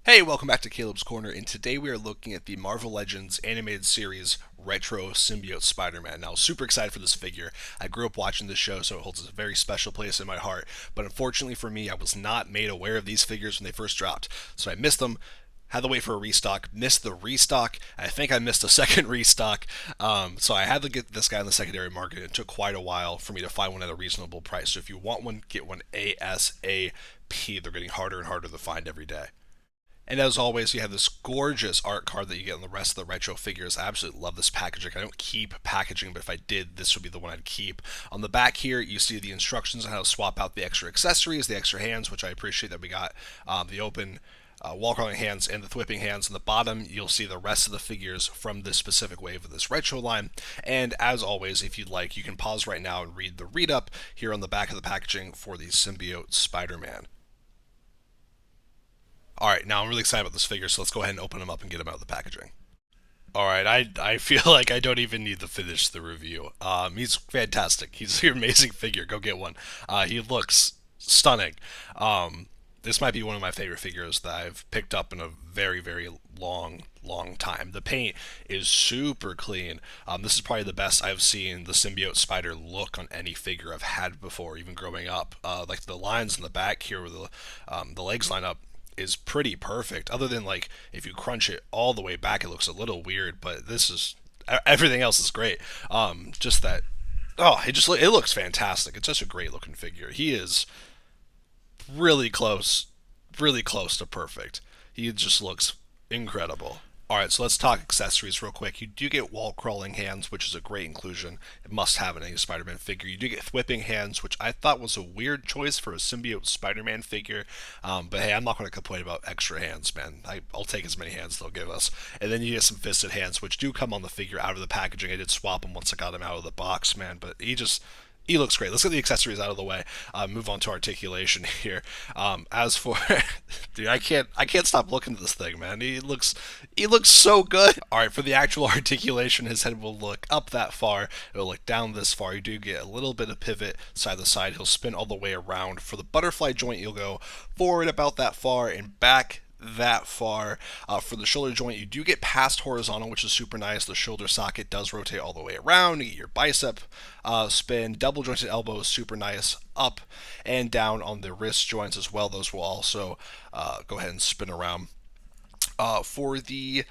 Hey, welcome back to Caleb's Corner, and today we are looking at the Marvel Legends animated series Retro Symbiote Spider-Man. Now, super excited for this figure. I grew up watching this show, so it holds a very special place in my heart. But unfortunately for me, I was not made aware of these figures when they first dropped, so I missed them. Had to wait for a restock, missed the restock. I think I missed a second restock. So I had to get this guy on the secondary market. It took quite a while for me to find one at a reasonable price. So if you want one, get one ASAP. They're getting harder and harder to find every day. And as always, you have this gorgeous art card that you get on the rest of the retro figures. I absolutely love this packaging. I don't keep packaging, but if I did, this would be the one I'd keep. On the back here, you see the instructions on how to swap out the extra accessories, the extra hands, which I appreciate that we got. The open wall crawling hands and the thwipping hands. On the bottom, you'll see the rest of the figures from this specific wave of this retro line. And as always, if you'd like, you can pause right now and read the read up here on the back of the packaging for the Symbiote Spider-Man. All right, now I'm really excited about this figure, so let's go ahead and open him up and get him out of the packaging. All right, I feel like I don't even need to finish the review. He's fantastic. He's an amazing figure. Go get one. He looks stunning. This might be one of my favorite figures that I've picked up in a very, very long time. The paint is super clean. This is probably the best I've seen the symbiote spider look on any figure I've had before, even growing up. Like the lines in the back here where the legs line up is pretty perfect. Other than like if you crunch it all the way back, it looks a little weird. But this is everything else is great. Just that. Oh, it looks fantastic. It's such a great looking figure. He is really close to perfect. He just looks incredible. All right, so let's talk accessories real quick. You do get wall crawling hands, which is a great inclusion. It must have in any Spider-Man figure. You do get thwipping hands, which I thought was a weird choice for a symbiote Spider-Man figure. But hey, I'm not going to complain about extra hands, man. I'll take as many hands they'll give us. And then you get some fisted hands, which do come on the figure out of the packaging. I did swap them once I got him out of the box, man. But he looks great. Let's get the accessories out of the way. Move on to articulation here. As for, dude, I can't stop looking at this thing, man. He looks so good. All right, for the actual articulation, his head will look up that far. It'll look down this far. You do get a little bit of pivot side to side. He'll spin all the way around. For the butterfly joint, you'll go forward about that far and back that far. For the shoulder joint, you do get past horizontal, which is super nice. The shoulder socket does rotate all the way around. You get your bicep spin. Double jointed elbow is super nice. Up and down on the wrist joints as well. Those will also go ahead and spin around. For the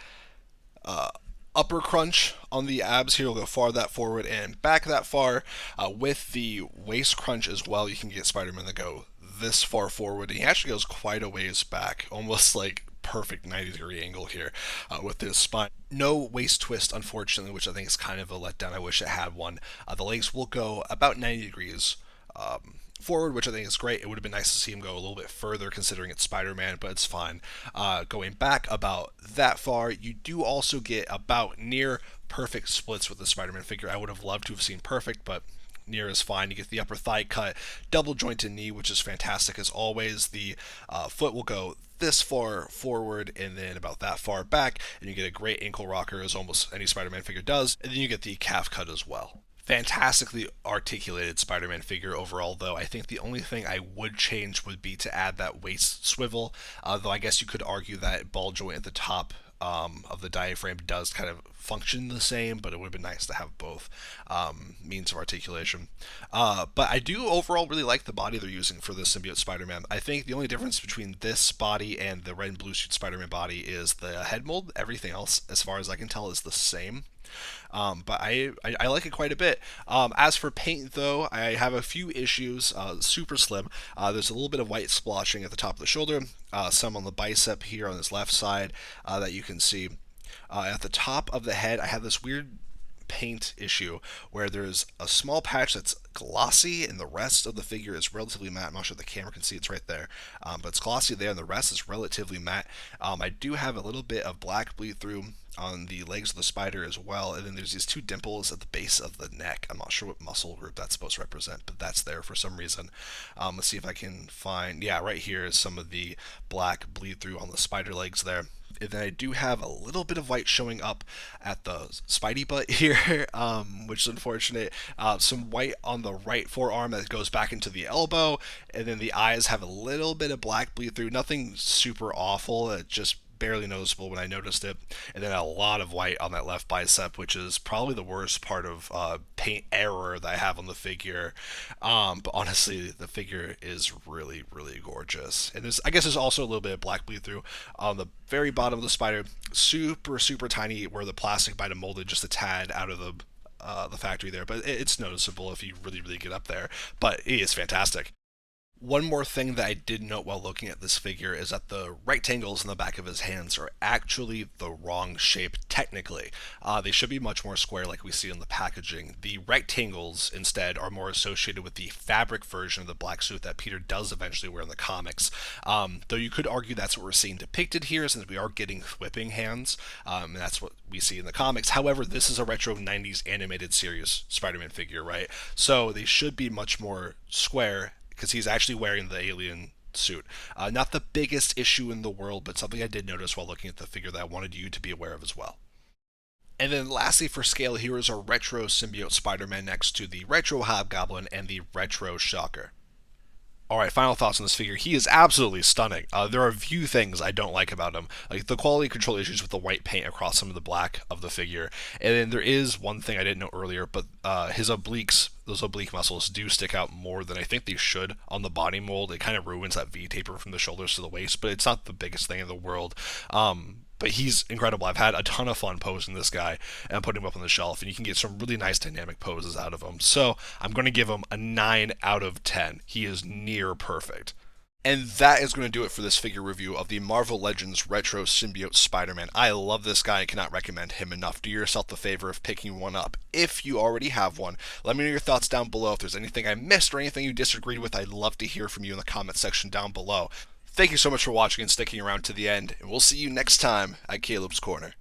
upper crunch on the abs here, will go far that forward and back that far. With the waist crunch as well, you can get Spider-Man to go this far forward. He actually goes quite a ways back, almost like perfect 90-degree angle here with his spine. No waist twist, unfortunately, which I think is kind of a letdown. I wish it had one. The legs will go about 90 degrees forward, which I think is great. It would have been nice to see him go a little bit further considering it's Spider-Man, but it's fine. Going back about that far, you do also get about near perfect splits with the Spider-Man figure. I would have loved to have seen perfect, but near is fine. You get the upper thigh cut, double jointed knee, which is fantastic as always. The foot will go this far forward and then about that far back, and you get a great ankle rocker as almost any Spider-Man figure does, and then you get the calf cut as well. Fantastically articulated Spider-Man figure overall, though. I think the only thing I would change would be to add that waist swivel, though I guess you could argue that ball joint at the top of the diaphragm does kind of function the same, but it would have been nice to have both means of articulation. But I do overall really like the body they're using for this symbiote Spider-Man. I think the only difference between this body and the red and blue suit Spider-Man body is the head mold. Everything else, as far as I can tell, is the same. But I like it quite a bit. As for paint, though, I have a few issues. Super slim. There's a little bit of white splotching at the top of the shoulder, some on the bicep here on his left side that you can see. At the top of the head, I have this weird paint issue where there's a small patch that's glossy and the rest of the figure is relatively matte. I'm not sure the camera can see, it's right there, but it's glossy there and the rest is relatively matte. I do have a little bit of black bleed through on the legs of the spider as well, and then there's these two dimples at the base of the neck. I'm not sure what muscle group that's supposed to represent, but that's there for some reason. Let's see if I can find, yeah, right here is some of the black bleed through on the spider legs there. And then I do have a little bit of white showing up at the Spidey butt here, which is unfortunate. Some white on the right forearm that goes back into the elbow, and then the eyes have a little bit of black bleed through. Nothing super awful. It just barely noticeable when I noticed it, and then a lot of white on that left bicep, which is probably the worst part of paint error that I have on the figure. But honestly, the figure is really, really gorgeous. And I guess there's also a little bit of black bleed through on the very bottom of the spider, super, super tiny, where the plastic might have molded just a tad out of the factory there, but it's noticeable if you really, really get up there. But it is fantastic. One more thing that I did note while looking at this figure is that the rectangles in the back of his hands are actually the wrong shape technically. They should be much more square like we see in the packaging. The rectangles instead are more associated with the fabric version of the black suit that Peter does eventually wear in the comics. Though you could argue that's what we're seeing depicted here since we are getting whipping hands, and that's what we see in the comics. However, this is a retro 90s animated series Spider-Man figure, right? So they should be much more square because he's actually wearing the alien suit. Not the biggest issue in the world, but something I did notice while looking at the figure that I wanted you to be aware of as well. And then lastly, for scale, here is our retro symbiote Spider-Man next to the retro Hobgoblin and the retro Shocker. Alright, final thoughts on this figure. He is absolutely stunning. There are a few things I don't like about him, like the quality control issues with the white paint across some of the black of the figure. And then there is one thing I didn't know earlier, but his obliques, those oblique muscles do stick out more than I think they should on the body mold. It kind of ruins that V taper from the shoulders to the waist, but it's not the biggest thing in the world. But he's incredible. I've had a ton of fun posing this guy and putting him up on the shelf, and you can get some really nice dynamic poses out of him. So I'm going to give him a 9 out of 10. He is near perfect. And that is going to do it for this figure review of the Marvel Legends Retro Symbiote Spider-Man. I love this guy and cannot recommend him enough. Do yourself the favor of picking one up. If you already have one, let me know your thoughts down below. If there's anything I missed or anything you disagreed with, I'd love to hear from you in the comment section down below. Thank you so much for watching and sticking around to the end, and we'll see you next time at Caleb's Corner.